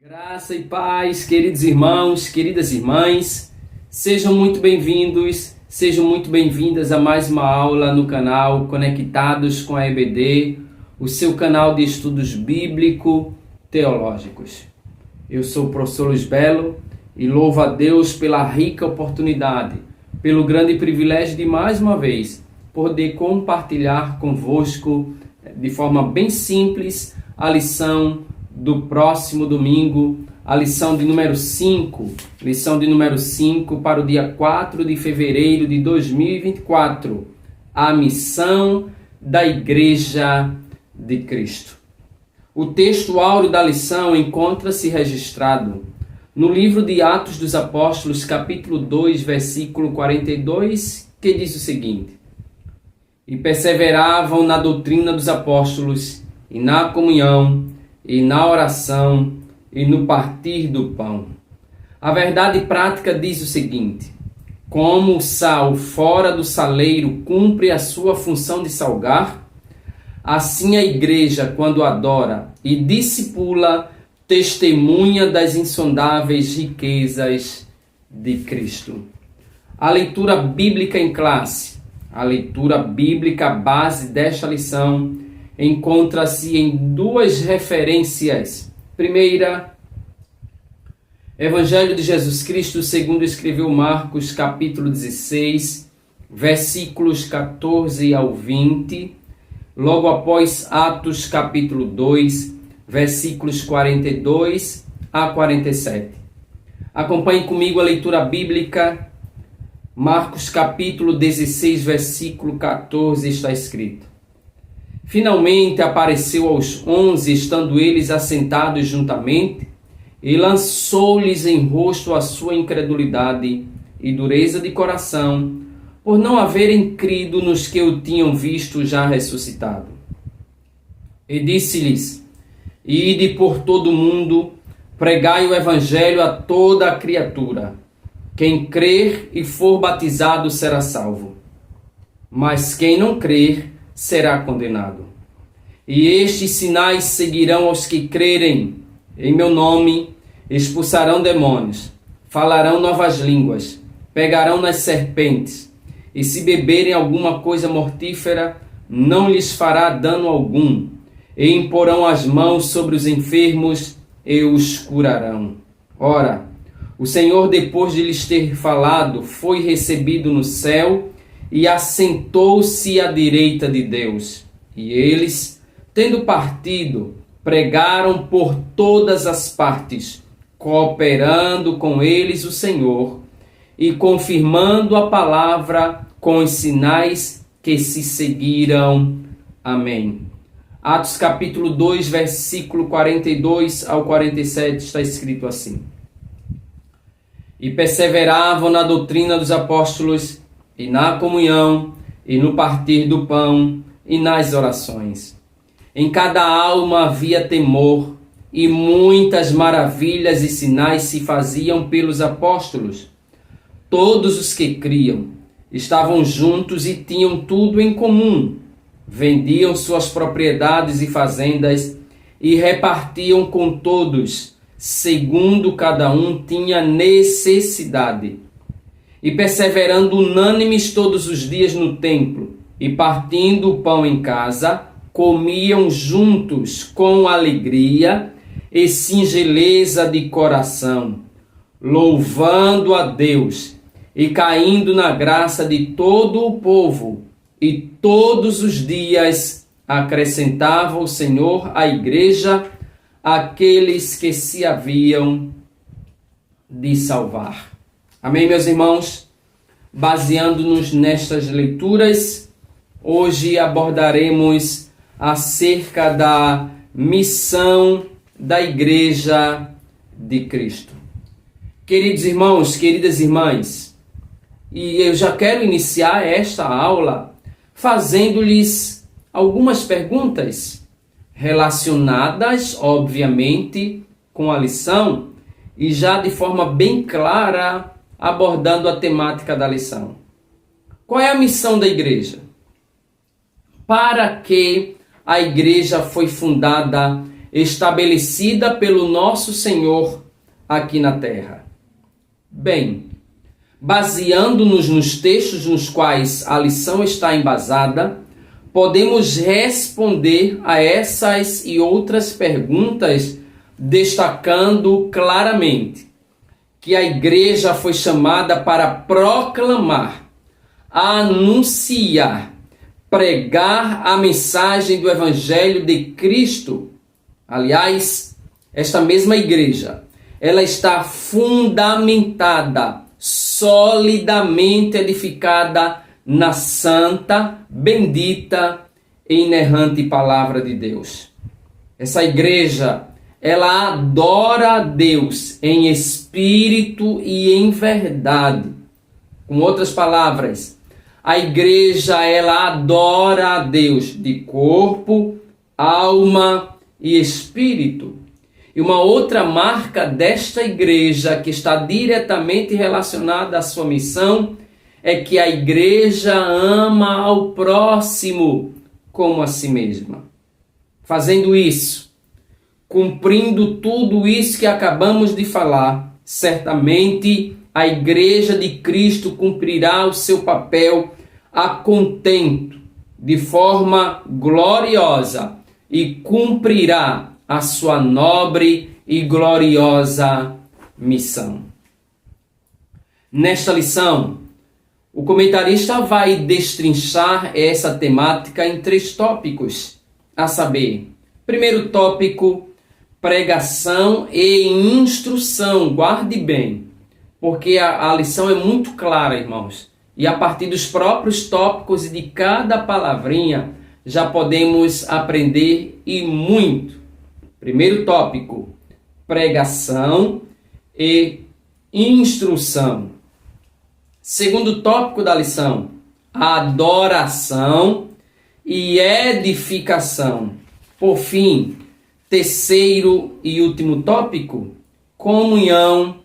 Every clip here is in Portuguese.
Graça e paz, queridos irmãos, queridas irmãs, sejam muito bem-vindos, sejam muito bem-vindas a mais uma aula no canal Conectados com a EBD, o seu canal de estudos bíblico-teológicos. Eu sou o professor Luiz Belo e louvo a Deus pela rica oportunidade, pelo grande privilégio de mais uma vez poder compartilhar convosco de forma bem simples a lição do próximo domingo, a lição de número 5, para o dia 4 de fevereiro de 2024, a missão da Igreja de Cristo. O texto áureo da lição encontra-se registrado no livro de Atos dos Apóstolos, capítulo 2, versículo 42, que diz o seguinte: E perseveravam na doutrina dos apóstolos, e na comunhão, e na oração, e no partir do pão. A verdade prática diz o seguinte: como o sal fora do saleiro cumpre a sua função de salgar, assim a igreja, quando adora e discipula, testemunha das insondáveis riquezas de Cristo. A leitura bíblica em classe, a leitura bíblica base desta lição, encontra-se em duas referências. Primeira, Evangelho de Jesus Cristo segundo escreveu Marcos, capítulo 16, versículos 14 ao 20. Logo após Atos, capítulo 2, versículos 42 a 47. Acompanhe comigo a leitura bíblica. Marcos, capítulo 16, versículo 14, está escrito: Finalmente apareceu aos 11, estando eles assentados juntamente, e lançou-lhes em rosto a sua incredulidade e dureza de coração, por não haverem crido nos que o tinham visto já ressuscitado. E disse-lhes: Ide por todo o mundo, pregai o evangelho a toda a criatura. Quem crer e for batizado será salvo, mas quem não crer será condenado. E estes sinais seguirão aos que crerem. Em meu nome expulsarão demônios, falarão novas línguas, pegarão nas serpentes, e se beberem alguma coisa mortífera, não lhes fará dano algum, e imporão as mãos sobre os enfermos e os curarão. Ora, o Senhor, depois de lhes ter falado, foi recebido no céu e assentou-se à direita de Deus. E eles, tendo partido, pregaram por todas as partes, cooperando com eles o Senhor e confirmando a palavra com os sinais que se seguiram. Amém. Atos capítulo 2, versículo 42 ao 47 está escrito assim: E perseveravam na doutrina dos apóstolos, e na comunhão, e no partir do pão, e nas orações. Em cada alma havia temor, e muitas maravilhas e sinais se faziam pelos apóstolos. Todos os que criam estavam juntos e tinham tudo em comum. Vendiam suas propriedades e fazendas, e repartiam com todos, segundo cada um tinha necessidade. E perseverando unânimes todos os dias no templo, e partindo o pão em casa, comiam juntos com alegria e singeleza de coração, louvando a Deus e caindo na graça de todo o povo. E todos os dias acrescentava o Senhor à igreja aqueles que se haviam de salvar. Amém, meus irmãos? Baseando-nos nestas leituras, hoje abordaremos acerca da missão da Igreja de Cristo. Queridos irmãos, queridas irmãs, e eu já quero iniciar esta aula fazendo-lhes algumas perguntas relacionadas, obviamente, com a lição e já de forma bem clara abordando a temática da lição. Qual é a missão da igreja? Para que a igreja foi fundada estabelecida pelo nosso Senhor aqui na terra. Bem, baseando-nos nos textos nos quais a lição está embasada, podemos responder a essas e outras perguntas destacando claramente que a igreja foi chamada para proclamar, anunciar, pregar a mensagem do Evangelho de Cristo. Aliás, esta mesma igreja, ela está fundamentada, solidamente edificada na santa, bendita e inerrante palavra de Deus. Essa igreja, ela adora a Deus em espírito e em verdade. Com outras palavras, a igreja, ela adora a Deus de corpo, alma e espírito. E uma outra marca desta igreja, que está diretamente relacionada à sua missão, é que a igreja ama ao próximo como a si mesma. Fazendo isso, cumprindo tudo isso que acabamos de falar, certamente a igreja de Cristo cumprirá o seu papel a contento, de forma gloriosa, e cumprirá a sua nobre e gloriosa missão. Nesta lição, o comentarista vai destrinchar essa temática em 3 tópicos, a saber, primeiro tópico, pregação e instrução. Guarde bem, porque a lição é muito clara, irmãos. E a partir dos próprios tópicos e de cada palavrinha, já podemos aprender e muito. Primeiro tópico, pregação e instrução. Segundo tópico da lição, adoração e edificação. Por fim, terceiro e último tópico, comunhão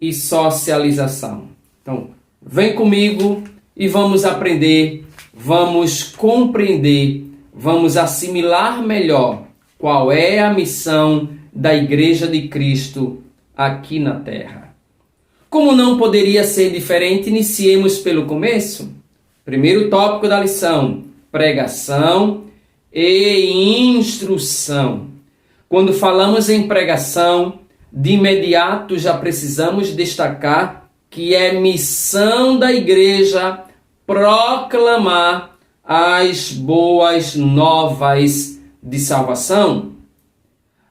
e socialização. Então, vem comigo e vamos aprender, vamos compreender, vamos assimilar melhor qual é a missão da Igreja de Cristo aqui na Terra. Como não poderia ser diferente, iniciemos pelo começo. Primeiro tópico da lição, pregação e instrução. Quando falamos em pregação, de imediato já precisamos destacar que é missão da igreja proclamar as boas novas de salvação.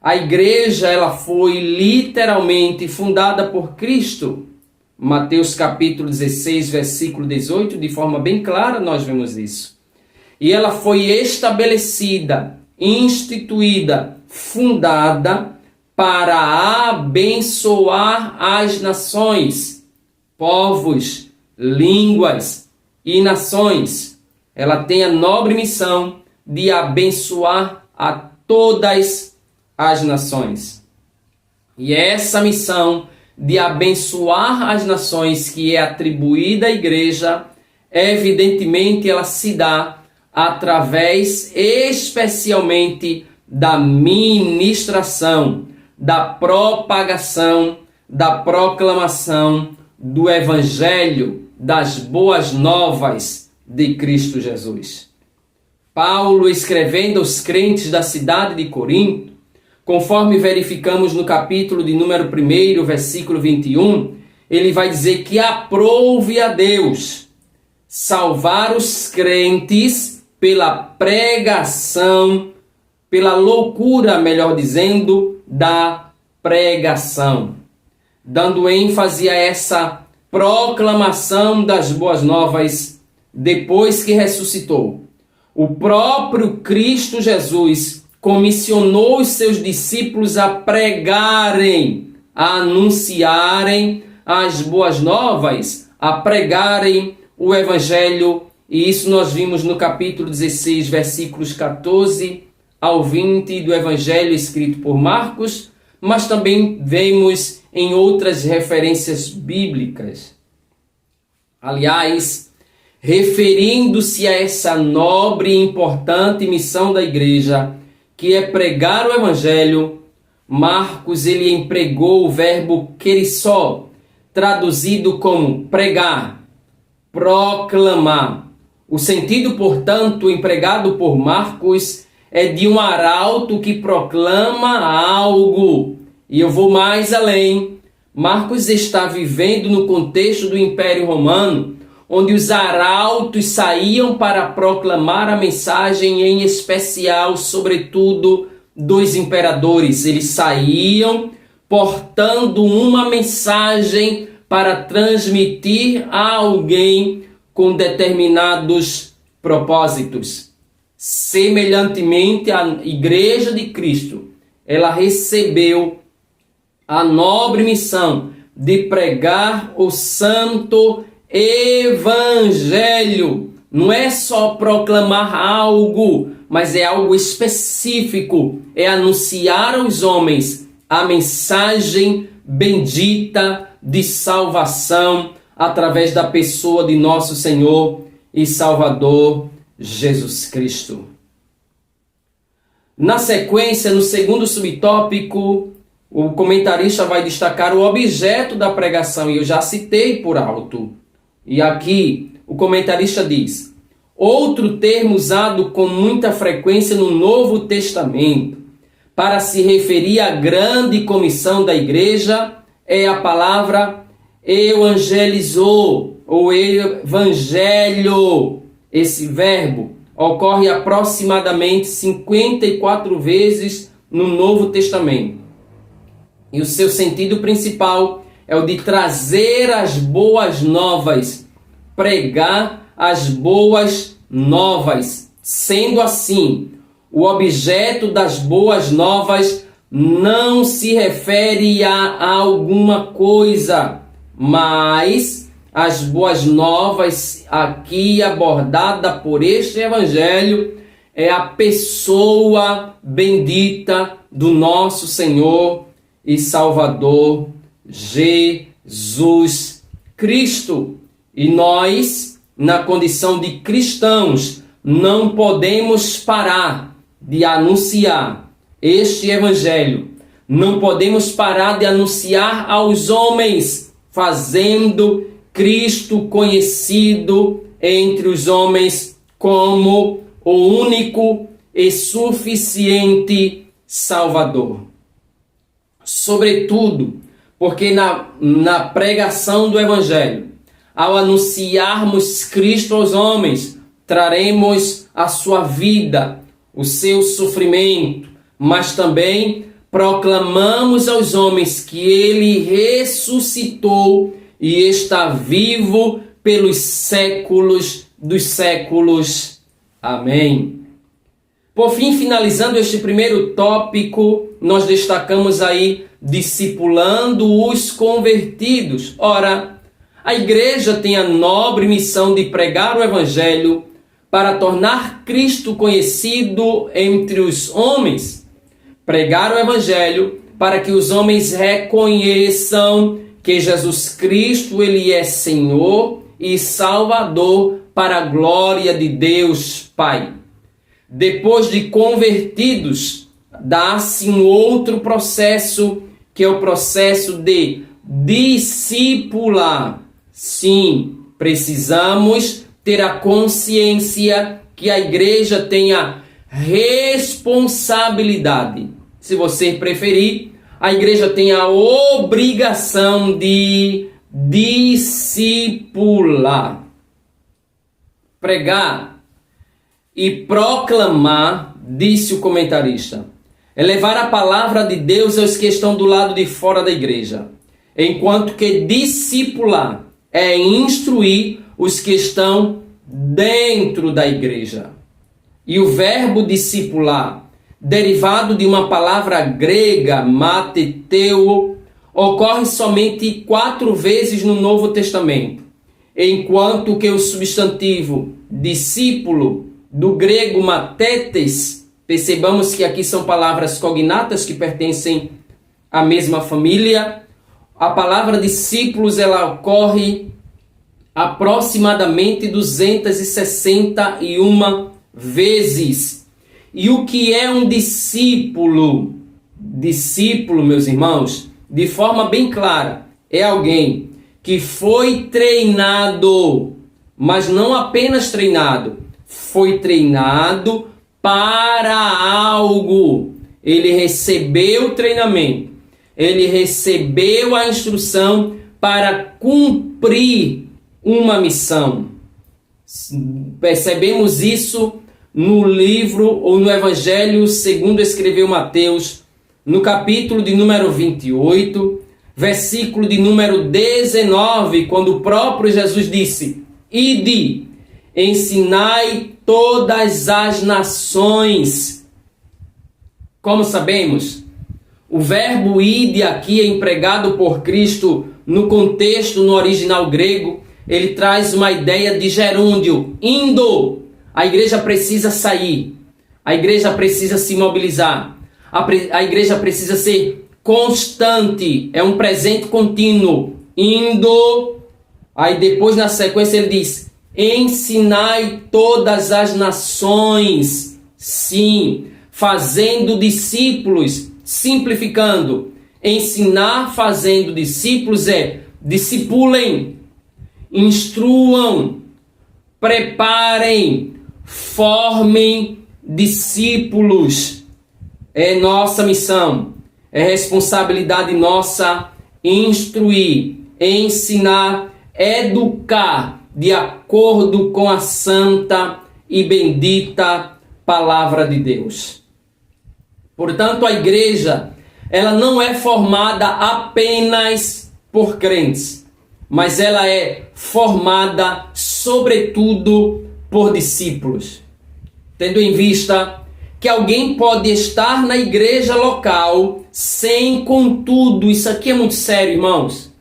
A igreja, ela foi literalmente fundada por Cristo. Mateus capítulo 16, versículo 18, de forma bem clara nós vemos isso. E ela foi estabelecida, instituída, fundada para abençoar as nações, povos, línguas e nações. Ela tem a nobre missão de abençoar a todas as nações. E essa missão de abençoar as nações que é atribuída à igreja, evidentemente ela se dá através especialmente da ministração, da propagação, da proclamação do Evangelho, das boas novas de Cristo Jesus. Paulo, escrevendo aos crentes da cidade de Corinto, conforme verificamos no capítulo de número 1, versículo 21, ele vai dizer que aprouve a Deus salvar os crentes pela pregação, pela loucura, melhor dizendo, da pregação, dando ênfase a essa proclamação das boas novas depois que ressuscitou. O próprio Cristo Jesus comissionou os seus discípulos a pregarem, a anunciarem as boas novas, a pregarem o Evangelho, e isso nós vimos no capítulo 16, versículos 14 ao 20 do Evangelho escrito por Marcos, mas também vemos em outras referências bíblicas. Aliás, referindo-se a essa nobre e importante missão da igreja, que é pregar o evangelho, Marcos ele empregou o verbo kerissó, traduzido como pregar, proclamar. O sentido, portanto, empregado por Marcos é de um arauto que proclama algo. E eu vou mais além. Marcos está vivendo no contexto do Império Romano, onde os arautos saíam para proclamar a mensagem, em especial, sobretudo, dos imperadores. Eles saíam portando uma mensagem para transmitir a alguém com determinados propósitos. Semelhantemente, a Igreja de Cristo, ela recebeu a nobre missão de pregar o santo evangelho. Não é só proclamar algo, mas é algo específico. É anunciar aos homens a mensagem bendita de salvação através da pessoa de nosso Senhor e Salvador Jesus Cristo. Na sequência, no segundo subtópico, o comentarista vai destacar o objeto da pregação, e eu já citei por alto. E aqui o comentarista diz: outro termo usado com muita frequência no Novo Testamento para se referir à grande comissão da igreja é a palavra evangelizou ou evangelho. Esse verbo ocorre aproximadamente 54 vezes no Novo Testamento. E o seu sentido principal é o de trazer as boas novas, pregar as boas novas. Sendo assim, o objeto das boas novas não se refere a alguma coisa, mas as boas novas aqui abordada por este evangelho é a pessoa bendita do nosso Senhor e Salvador Jesus Cristo. E nós, na condição de cristãos, não podemos parar de anunciar este evangelho. Não podemos parar de anunciar aos homens, fazendo Cristo conhecido entre os homens como o único e suficiente Salvador. Sobretudo, porque na pregação do Evangelho, ao anunciarmos Cristo aos homens, traremos a sua vida, o seu sofrimento, mas também proclamamos aos homens que Ele ressuscitou e está vivo pelos séculos dos séculos. Amém. Por fim, finalizando este primeiro tópico, nós destacamos aí discipulando os convertidos. Ora, a igreja tem a nobre missão de pregar o evangelho para tornar Cristo conhecido entre os homens. Pregar o evangelho para que os homens reconheçam que Jesus Cristo, Ele é Senhor e Salvador para a glória de Deus Pai. Depois de convertidos, dá-se um outro processo, que é o processo de discipular. Sim, precisamos ter a consciência que a igreja tem a responsabilidade. Se você preferir, a igreja tem a obrigação de discipular. Pregar e proclamar, disse o comentarista, é levar a palavra de Deus aos que estão do lado de fora da igreja, enquanto que discipular é instruir os que estão dentro da igreja. E o verbo discipular, derivado de uma palavra grega, mateteu, ocorre somente 4 vezes no Novo Testamento, enquanto que o substantivo discípulo, do grego matetes, percebamos que aqui são palavras cognatas que pertencem à mesma família. A palavra discípulos, ela ocorre aproximadamente 261 vezes. E o que é um discípulo? Discípulo, meus irmãos, de forma bem clara, é alguém que foi treinado, mas não apenas treinado, foi treinado para algo. Ele recebeu o treinamento, ele recebeu a instrução para cumprir uma missão. Percebemos isso no livro ou no Evangelho segundo escreveu Mateus, no capítulo de número 28, versículo de número 19, quando o próprio Jesus disse: Ide, ensinai todas as nações. Como sabemos, o verbo ide aqui é empregado por Cristo no contexto, no original grego, ele traz uma ideia de gerúndio, indo. A igreja precisa sair, a igreja precisa se mobilizar, a igreja precisa ser constante, é um presente contínuo, indo. Aí depois na sequência ele diz: ensinai todas as nações. Sim, fazendo discípulos, simplificando. Ensinar fazendo discípulos é discipulem, instruam, preparem, formem discípulos. É nossa missão, é responsabilidade nossa instruir, ensinar, educar de acordo com a santa e bendita palavra de Deus. Portanto, a igreja, ela não é formada apenas por crentes, mas ela é formada, sobretudo, por discípulos. Tendo em vista que alguém pode estar na igreja local sem, contudo, isso aqui é muito sério, irmãos.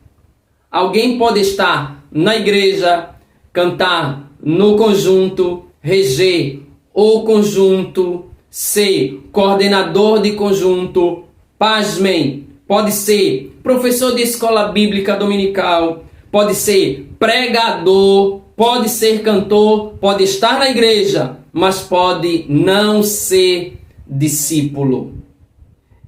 Alguém pode estar na igreja, cantar no conjunto, reger o conjunto, ser coordenador de conjunto, pasmem, pode ser professor de escola bíblica dominical, pode ser pregador, pode ser cantor, pode estar na igreja, mas pode não ser discípulo.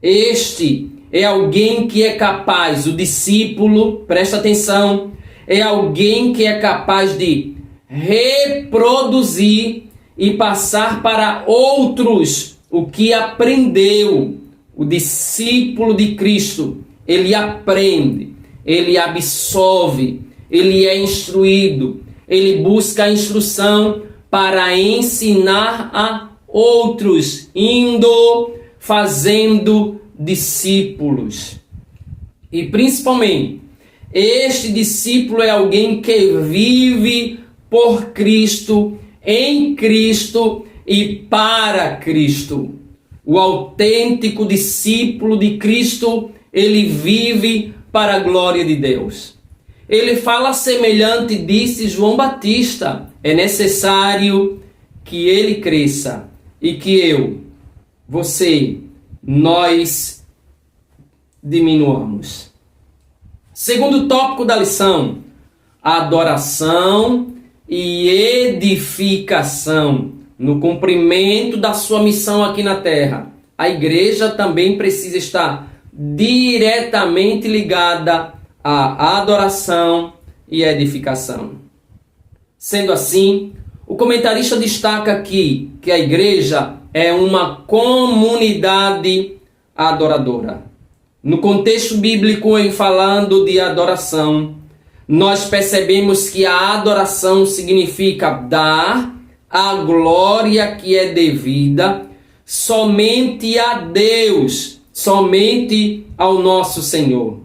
Este é alguém que é capaz, o discípulo, presta atenção, é alguém que é capaz de reproduzir e passar para outros o que aprendeu. O discípulo de Cristo, ele aprende, ele absorve, ele é instruído, ele busca a instrução para ensinar a outros, indo, fazendo discípulos. E principalmente, este discípulo é alguém que vive por Cristo, em Cristo e para Cristo. O autêntico discípulo de Cristo, ele vive para a glória de Deus. Ele fala semelhante, disse João Batista: é necessário que ele cresça e que eu, você, nós diminuamos. Segundo tópico da lição: adoração e edificação. No cumprimento da sua missão aqui na terra, a igreja também precisa estar diretamente ligada à adoração e edificação. Sendo assim, o comentarista destaca aqui que a igreja é uma comunidade adoradora. No contexto bíblico, em falando de adoração, nós percebemos que a adoração significa dar a glória que é devida somente a Deus, somente ao nosso Senhor.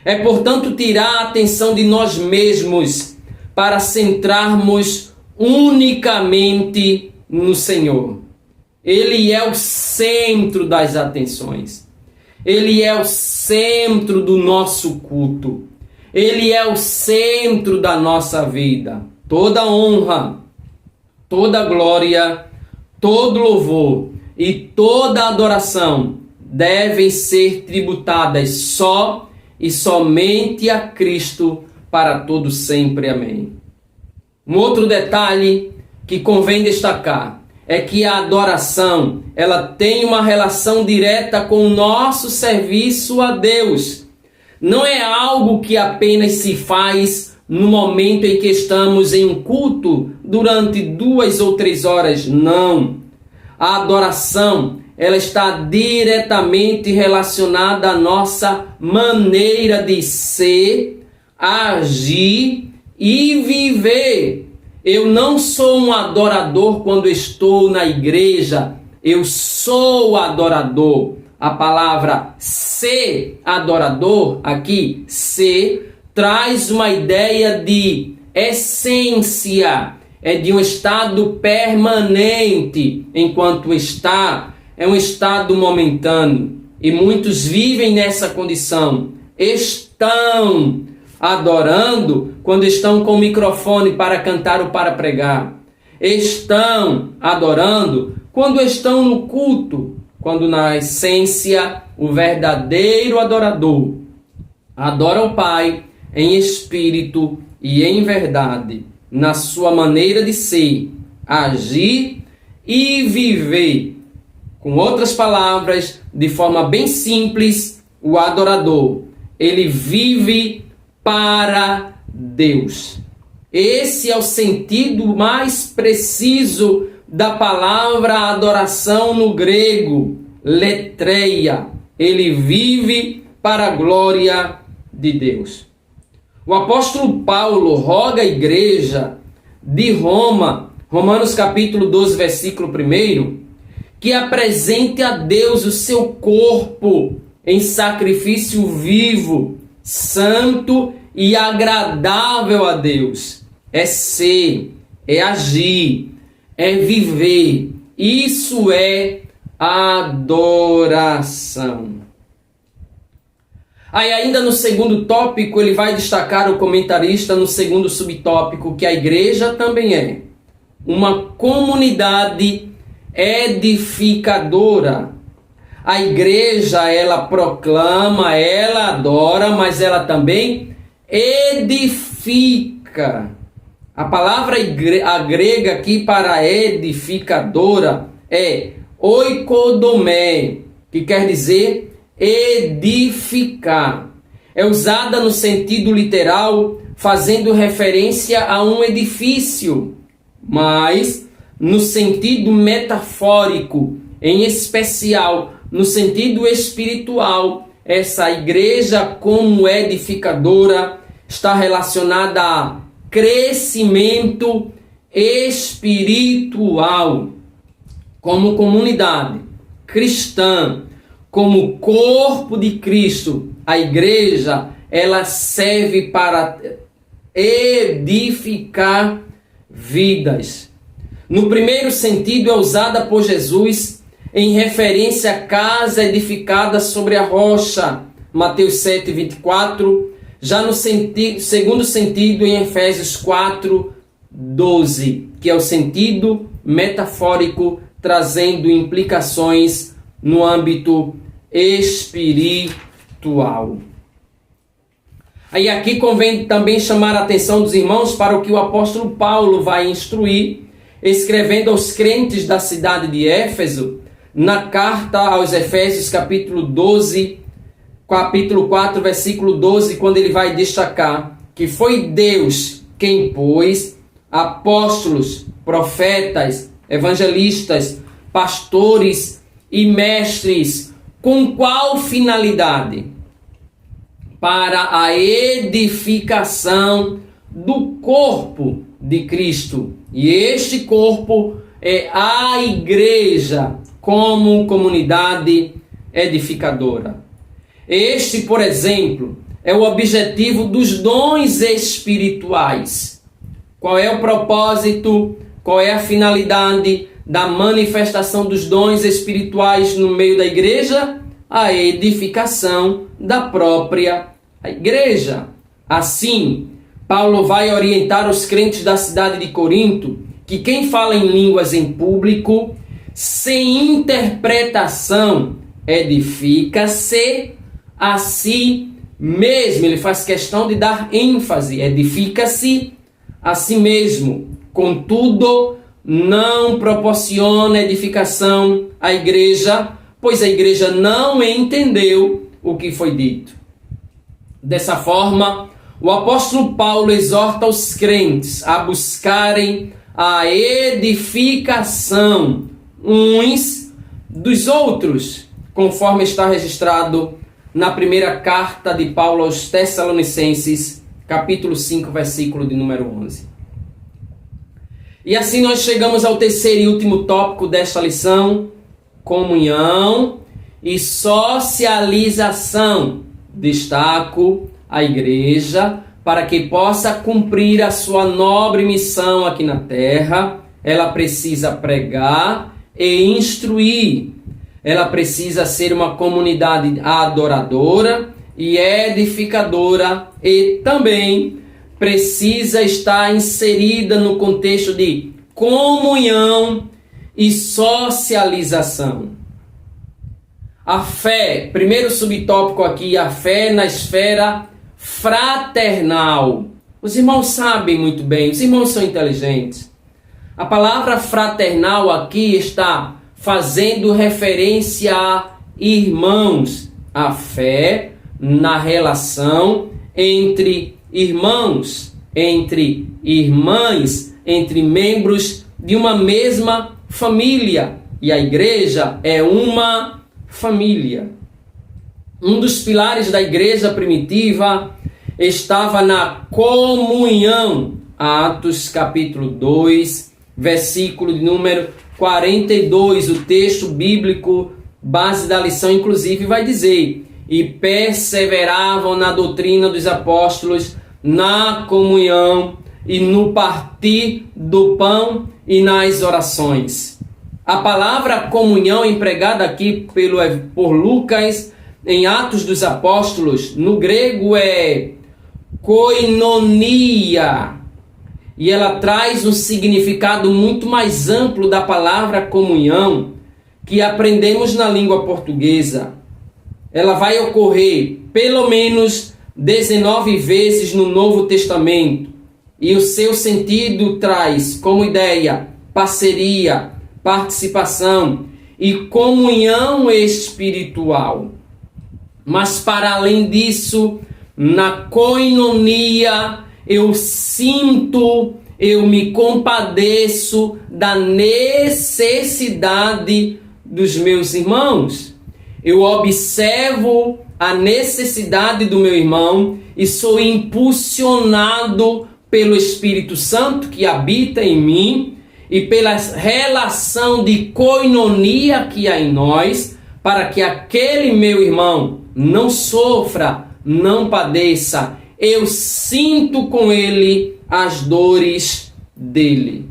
É, portanto, tirar a atenção de nós mesmos para centrarmos unicamente no Senhor. Ele é o centro das atenções. Ele é o centro do nosso culto. Ele é o centro da nossa vida. Toda honra, toda glória, todo louvor e toda adoração devem ser tributadas só e somente a Cristo para todo sempre. Amém. Um outro detalhe que convém destacar é que a adoração, ela tem uma relação direta com o nosso serviço a Deus. Não é algo que apenas se faz no momento em que estamos em um culto durante 2 ou 3 horas. Não. A adoração, ela está diretamente relacionada à nossa maneira de ser, agir e viver. Eu não sou um adorador quando estou na igreja, eu sou adorador. A palavra ser adorador, aqui, ser, traz uma ideia de essência, é de um estado permanente, enquanto está, é um estado momentâneo. E muitos vivem nessa condição, estão adorando quando estão com o microfone para cantar ou para pregar. Estão adorando quando estão no culto, quando na essência o verdadeiro adorador adora o Pai em espírito e em verdade, na sua maneira de ser, agir e viver. Com outras palavras, de forma bem simples, o adorador, ele vive para Deus. Esse é o sentido mais preciso da palavra adoração no grego, letreia. Ele vive para a glória de Deus. O apóstolo Paulo roga à igreja de Roma, Romanos capítulo 12, versículo 1, que apresente a Deus o seu corpo em sacrifício vivo, santo e agradável a Deus. É ser, é agir, é viver. Isso é adoração. Aí ainda no segundo tópico, ele vai destacar o comentarista no segundo subtópico que a igreja também é uma comunidade edificadora. A igreja, ela proclama, ela adora, mas ela também edifica. A palavra a grega aqui para edificadora é oikodomé, que quer dizer edificar. É usada no sentido literal, fazendo referência a um edifício, mas no sentido metafórico, em especial no sentido espiritual, essa igreja como edificadora está relacionada a crescimento espiritual. Como comunidade cristã, como corpo de Cristo, a igreja, ela serve para edificar vidas. No primeiro sentido, é usada por Jesus em referência à casa edificada sobre a rocha, Mateus 7, 24. Já no segundo sentido, em Efésios 4, 12, que é o sentido metafórico, trazendo implicações no âmbito espiritual. Aí aqui convém também chamar a atenção dos irmãos para o que o apóstolo Paulo vai instruir, escrevendo aos crentes da cidade de Éfeso, na carta aos Efésios, capítulo 12, capítulo 4, versículo 12, quando ele vai destacar que foi Deus quem pôs apóstolos, profetas, evangelistas, pastores e mestres. Com qual finalidade? Para a edificação do corpo de Cristo. E este corpo é a igreja como comunidade edificadora. Este, por exemplo, é o objetivo dos dons espirituais. Qual é o propósito? Qual é a finalidade da manifestação dos dons espirituais no meio da igreja? A edificação da própria igreja. Assim, Paulo vai orientar os crentes da cidade de Corinto que quem fala em línguas em público, sem interpretação, edifica-se a si mesmo. Ele faz questão de dar ênfase, edifica-se a si mesmo. Contudo, não proporciona edificação à igreja, pois a igreja não entendeu o que foi dito. Dessa forma, o apóstolo Paulo exorta os crentes a buscarem a edificação uns dos outros, conforme está registrado na primeira carta de Paulo aos Tessalonicenses, capítulo 5, versículo de número 11. E assim nós chegamos ao terceiro e último tópico desta lição: comunhão e socialização. Destaco a igreja para que possa cumprir a sua nobre missão aqui na terra. Ela precisa pregar e instruir. Ela precisa ser uma comunidade adoradora e edificadora, e também precisa estar inserida no contexto de comunhão e socialização. A fé, primeiro subtópico aqui, a fé na esfera fraternal. Os irmãos sabem muito bem, os irmãos são inteligentes. A palavra fraternal aqui está fazendo referência a irmãos. A fé na relação entre irmãos, entre irmãs, entre membros de uma mesma família. E a igreja é uma família. Um dos pilares da igreja primitiva estava na comunhão. Atos capítulo 2, versículo de número 42. O texto bíblico base da lição, inclusive, vai dizer: e perseveravam na doutrina dos apóstolos, na comunhão e no partir do pão e nas orações. A palavra comunhão empregada aqui por Lucas em Atos dos Apóstolos, no grego é koinonia, e ela traz um significado muito mais amplo da palavra comunhão que aprendemos na língua portuguesa. Ela vai ocorrer pelo menos 19 vezes no Novo Testamento, e o seu sentido traz como ideia parceria, participação e comunhão espiritual. Mas para além disso, na koinonia, eu sinto, eu me compadeço da necessidade dos meus irmãos. Eu observo a necessidade do meu irmão e sou impulsionado pelo Espírito Santo que habita em mim e pela relação de koinonia que há em nós, para que aquele meu irmão não sofra, não padeça. Eu sinto com ele as dores dele.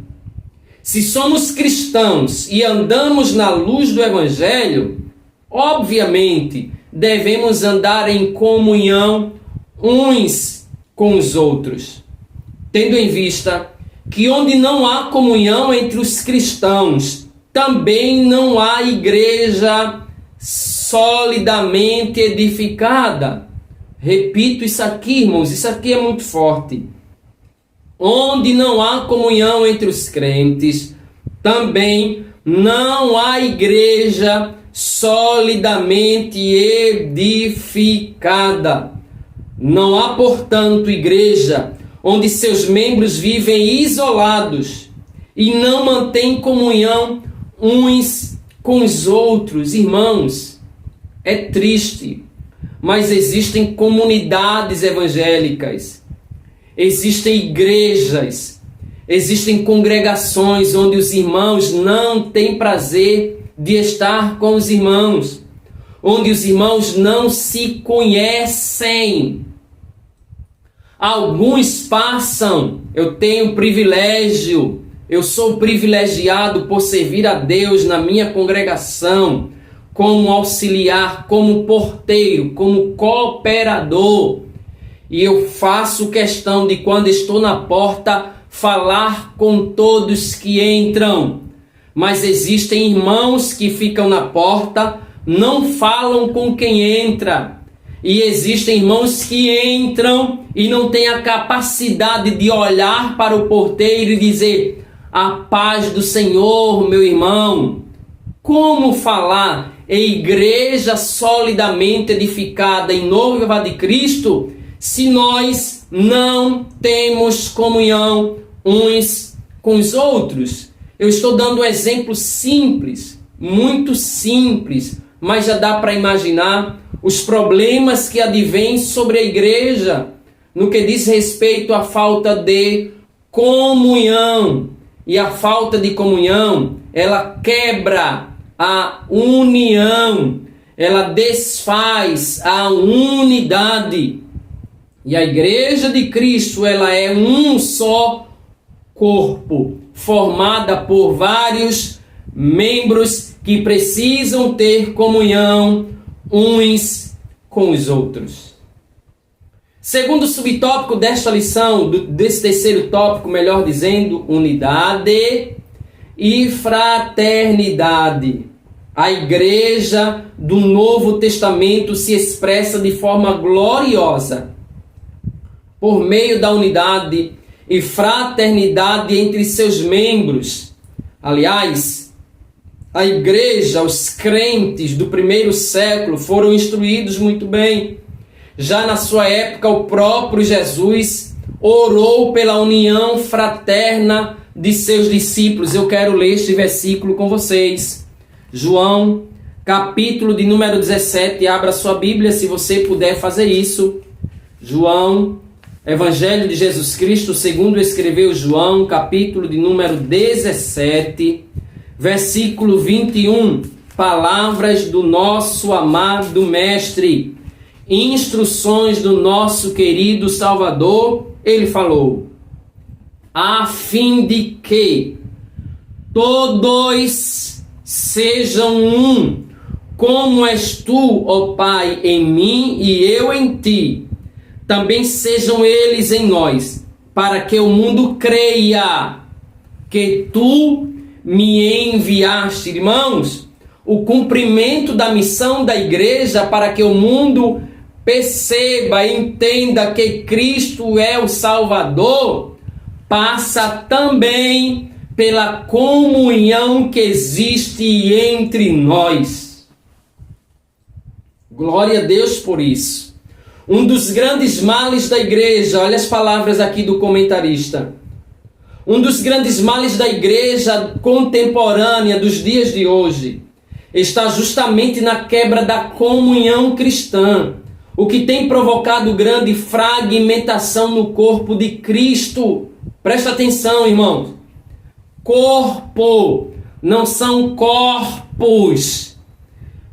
Se somos cristãos e andamos na luz do Evangelho, obviamente devemos andar em comunhão uns com os outros, tendo em vista que onde não há comunhão entre os cristãos, também não há igreja solidamente edificada. Repito isso aqui, irmãos, isso aqui é muito forte. Onde não há comunhão entre os crentes, também não há igreja solidamente edificada. Não há, portanto, igreja onde seus membros vivem isolados e não mantêm comunhão uns com os outros. Irmãos, é triste, mas existem comunidades evangélicas, existem igrejas, existem congregações onde os irmãos não têm prazer de estar com os irmãos, onde os irmãos não se conhecem. Alguns passam, eu tenho privilégio, eu sou privilegiado por servir a Deus na minha congregação, como auxiliar, como porteiro, como cooperador. E eu faço questão de, quando estou na porta, falar com todos que entram. Mas existem irmãos que ficam na porta, não falam com quem entra. E existem irmãos que entram e não têm a capacidade de olhar para o porteiro e dizer: A paz do Senhor, meu irmão. Como falar em igreja solidamente edificada em noiva de Cristo se nós não temos comunhão uns com os outros? Eu estou dando um exemplo simples, muito simples, mas já dá para imaginar os problemas que advêm sobre a igreja no que diz respeito à falta de comunhão. E a falta de comunhão, ela quebra a união, ela desfaz a unidade. E a igreja de Cristo, ela é um só corpo, formada por vários membros que precisam ter comunhão uns com os outros. Segundo subtópico desta lição, desse terceiro tópico, melhor dizendo, unidade e fraternidade. A igreja do Novo Testamento se expressa de forma gloriosa por meio da unidade e fraternidade entre seus membros. Aliás, a igreja, os crentes do primeiro século foram instruídos muito bem. Já na sua época, o próprio Jesus orou pela união fraterna de seus discípulos. Eu quero ler este versículo com vocês. João, capítulo de número 17. Abra sua Bíblia se você puder fazer isso. João, Evangelho de Jesus Cristo, segundo escreveu João, capítulo de número 17, versículo 21. Palavras do nosso amado Mestre, instruções do nosso querido Salvador. Ele falou: a fim de que todos sejam um, como és tu, ó Pai, em mim e eu em ti, também sejam eles em nós, para que o mundo creia que tu me enviaste. Irmãos, o cumprimento da missão da igreja para que o mundo perceba e entenda que Cristo é o Salvador, passa também pela comunhão que existe entre nós. Glória a Deus por isso. Um dos grandes males da igreja, olha as palavras aqui do comentarista. Um dos grandes males da igreja contemporânea dos dias de hoje está justamente na quebra da comunhão cristã, o que tem provocado grande fragmentação no corpo de Cristo. Presta atenção, irmãos. Corpo, não são corpos.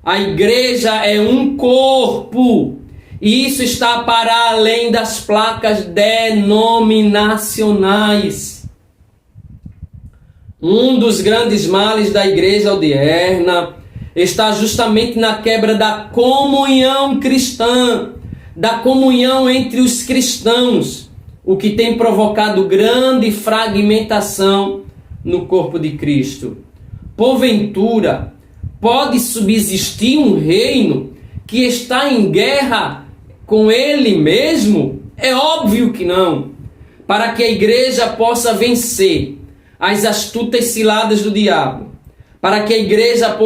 A igreja é um corpo. E isso está para além das placas denominacionais. Um dos grandes males da igreja odierna está justamente na quebra da comunhão cristã, da comunhão entre os cristãos, o que tem provocado grande fragmentação no corpo de Cristo. Porventura, pode subsistir um reino que está em guerra com ele mesmo? É óbvio que não. Para que a igreja possa vencer as astutas ciladas do diabo, para que a igreja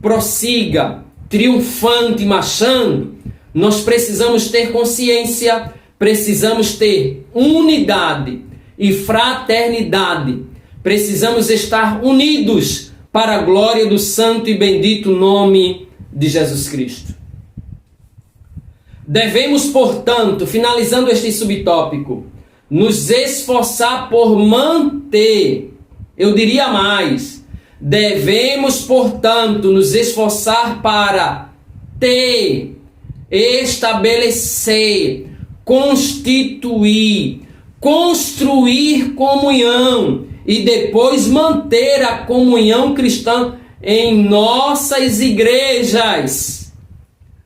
prossiga triunfante, marchando, nós precisamos ter consciência, precisamos ter unidade e fraternidade, precisamos estar unidos para a glória do santo e bendito nome de Jesus Cristo. Devemos, portanto, finalizando este subtópico, nos esforçar por manter, eu diria mais, devemos, portanto, nos esforçar para ter, estabelecer, constituir, construir comunhão e depois manter a comunhão cristã em nossas igrejas.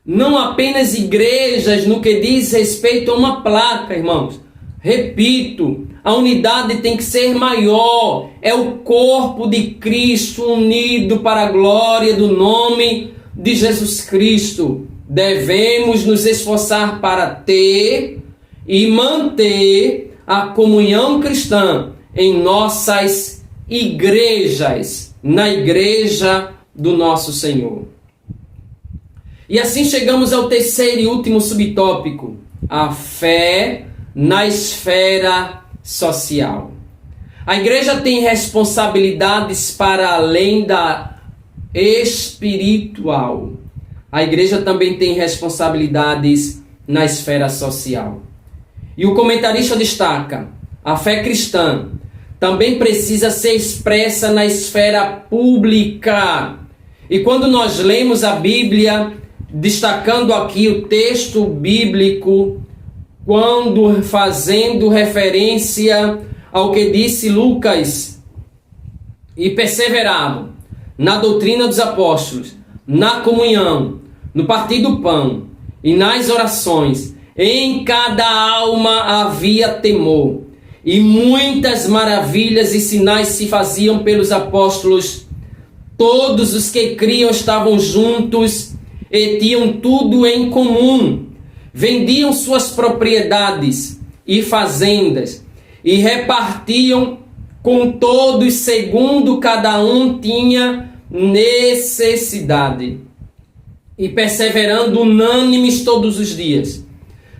Não apenas igrejas no que diz respeito a uma placa, irmãos. Repito, a unidade tem que ser maior. É o corpo de Cristo unido para a glória do nome de Jesus Cristo. Devemos nos esforçar para ter e manter a comunhão cristã em nossas igrejas na igreja do nosso Senhor. E assim chegamos ao terceiro e último subtópico: a fé na esfera social. A igreja tem responsabilidades para além da espiritual. A igreja também tem responsabilidades na esfera social. E o comentarista destaca: a fé cristã também precisa ser expressa na esfera pública. E quando nós lemos a Bíblia, destacando aqui o texto bíblico, quando fazendo referência ao que disse Lucas: e perseveravam na doutrina dos apóstolos, na comunhão, no partir do pão e nas orações, em cada alma havia temor, e muitas maravilhas e sinais se faziam pelos apóstolos. Todos os que criam estavam juntos e tinham tudo em comum. Vendiam suas propriedades e fazendas e repartiam com todos segundo cada um tinha necessidade. E perseverando unânimes todos os dias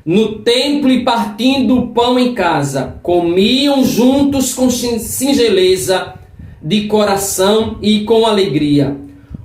no templo e partindo o pão em casa, comiam juntos com singeleza de coração e com alegria,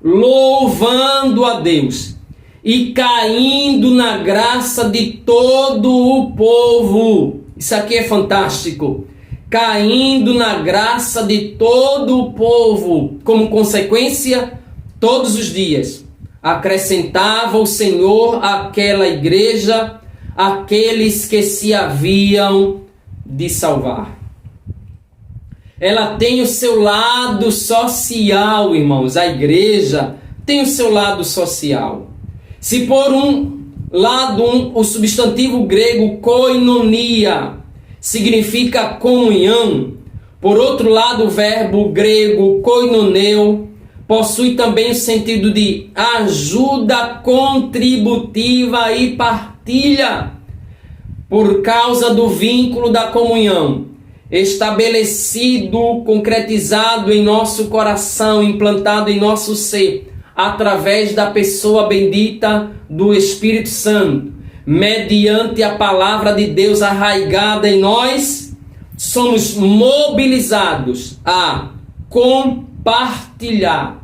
louvando a Deus e caindo na graça de todo o povo. Isso aqui é fantástico. Caindo na graça de todo o povo. Como consequência, todos os dias acrescentava o Senhor àquela igreja aqueles que se haviam de salvar. Ela tem o seu lado social, irmãos. A igreja tem o seu lado social. Se por um lado o substantivo grego koinonia significa comunhão, por outro lado o verbo grego koinoneu possui também o sentido de ajuda contributiva e partilha, por causa do vínculo da comunhão estabelecido, concretizado em nosso coração, implantado em nosso ser, através da pessoa bendita do Espírito Santo, mediante a palavra de Deus arraigada em nós, somos mobilizados a compartilhar,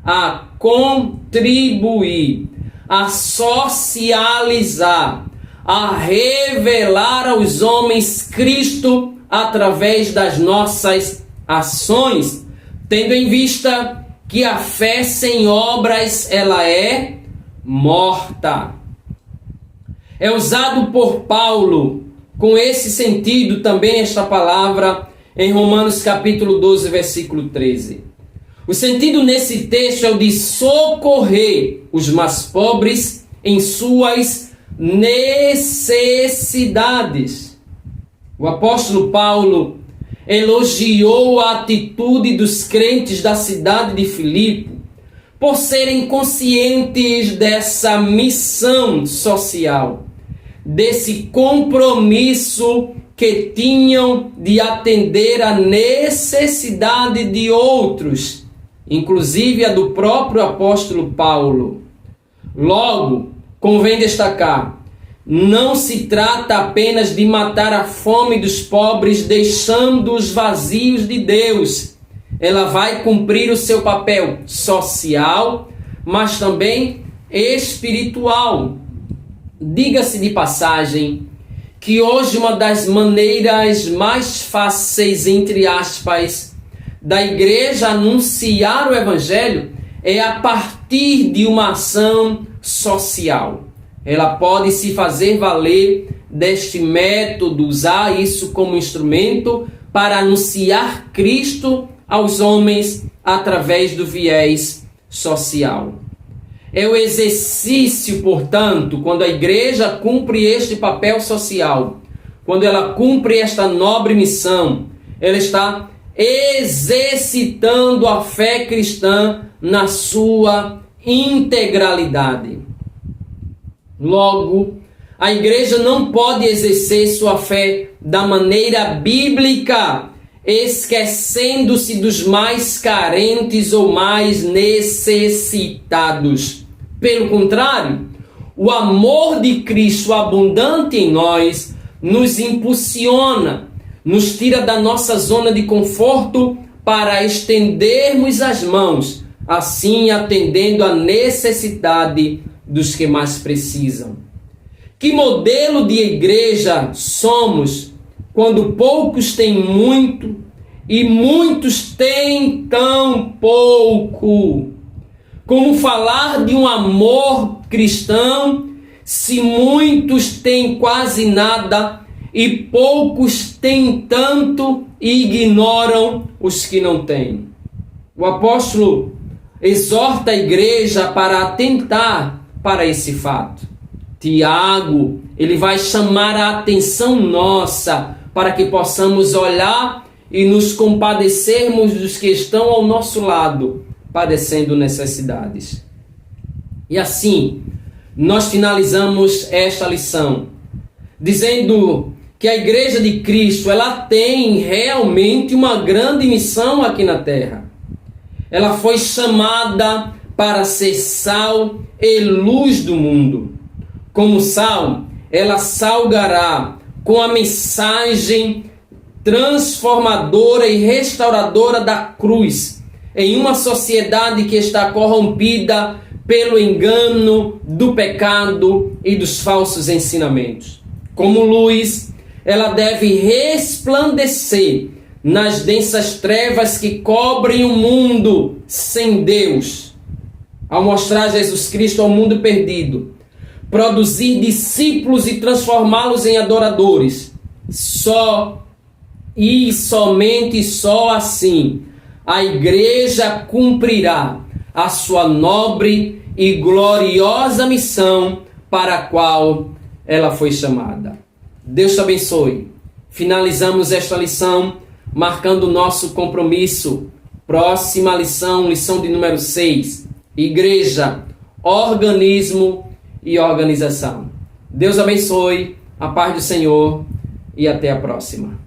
a contribuir, a socializar, a revelar aos homens Cristo através das nossas ações, tendo em vista que a fé sem obras ela é morta. É usado por Paulo com esse sentido também esta palavra em Romanos capítulo 12, versículo 13. O sentido nesse texto é o de socorrer os mais pobres em suas necessidades. O apóstolo Paulo elogiou a atitude dos crentes da cidade de Filipe por serem conscientes dessa missão social, desse compromisso que tinham de atender a necessidade de outros, inclusive a do próprio apóstolo Paulo. Logo, convém destacar: não se trata apenas de matar a fome dos pobres, deixando-os vazios de Deus. Ela vai cumprir o seu papel social, mas também espiritual. Diga-se de passagem que hoje uma das maneiras mais fáceis, entre aspas, da igreja anunciar o evangelho é a partir de uma ação social. Ela pode se fazer valer deste método, usar isso como instrumento para anunciar Cristo aos homens através do viés social. É o exercício, portanto, quando a igreja cumpre este papel social, quando ela cumpre esta nobre missão, ela está exercitando a fé cristã na sua integralidade. Logo, a igreja não pode exercer sua fé da maneira bíblica esquecendo-se dos mais carentes ou mais necessitados. Pelo contrário, o amor de Cristo abundante em nós nos impulsiona, nos tira da nossa zona de conforto para estendermos as mãos, assim atendendo à necessidade dos que mais precisam. Que modelo de igreja somos quando poucos têm muito e muitos têm tão pouco? Como falar de um amor cristão se muitos têm quase nada e poucos têm tanto e ignoram os que não têm? O apóstolo exorta a igreja para atentar para esse fato. Tiago, ele vai chamar a atenção nossa para que possamos olhar e nos compadecermos dos que estão ao nosso lado, padecendo necessidades. E assim, nós finalizamos esta lição, dizendo que a Igreja de Cristo, ela tem realmente uma grande missão aqui na Terra. Ela foi chamada para ser sal e luz do mundo. Como sal, ela salgará com a mensagem transformadora e restauradora da cruz em uma sociedade que está corrompida pelo engano do pecado e dos falsos ensinamentos. Como luz, ela deve resplandecer nas densas trevas que cobrem o mundo sem Deus, ao mostrar Jesus Cristo ao mundo perdido, produzir discípulos e transformá-los em adoradores. Somente assim a igreja cumprirá a sua nobre e gloriosa missão para a qual ela foi chamada. Deus te abençoe. Finalizamos esta lição marcando o nosso compromisso. Próxima lição, lição de número 6. Igreja, organismo e organização. Deus abençoe, a paz do Senhor e até a próxima.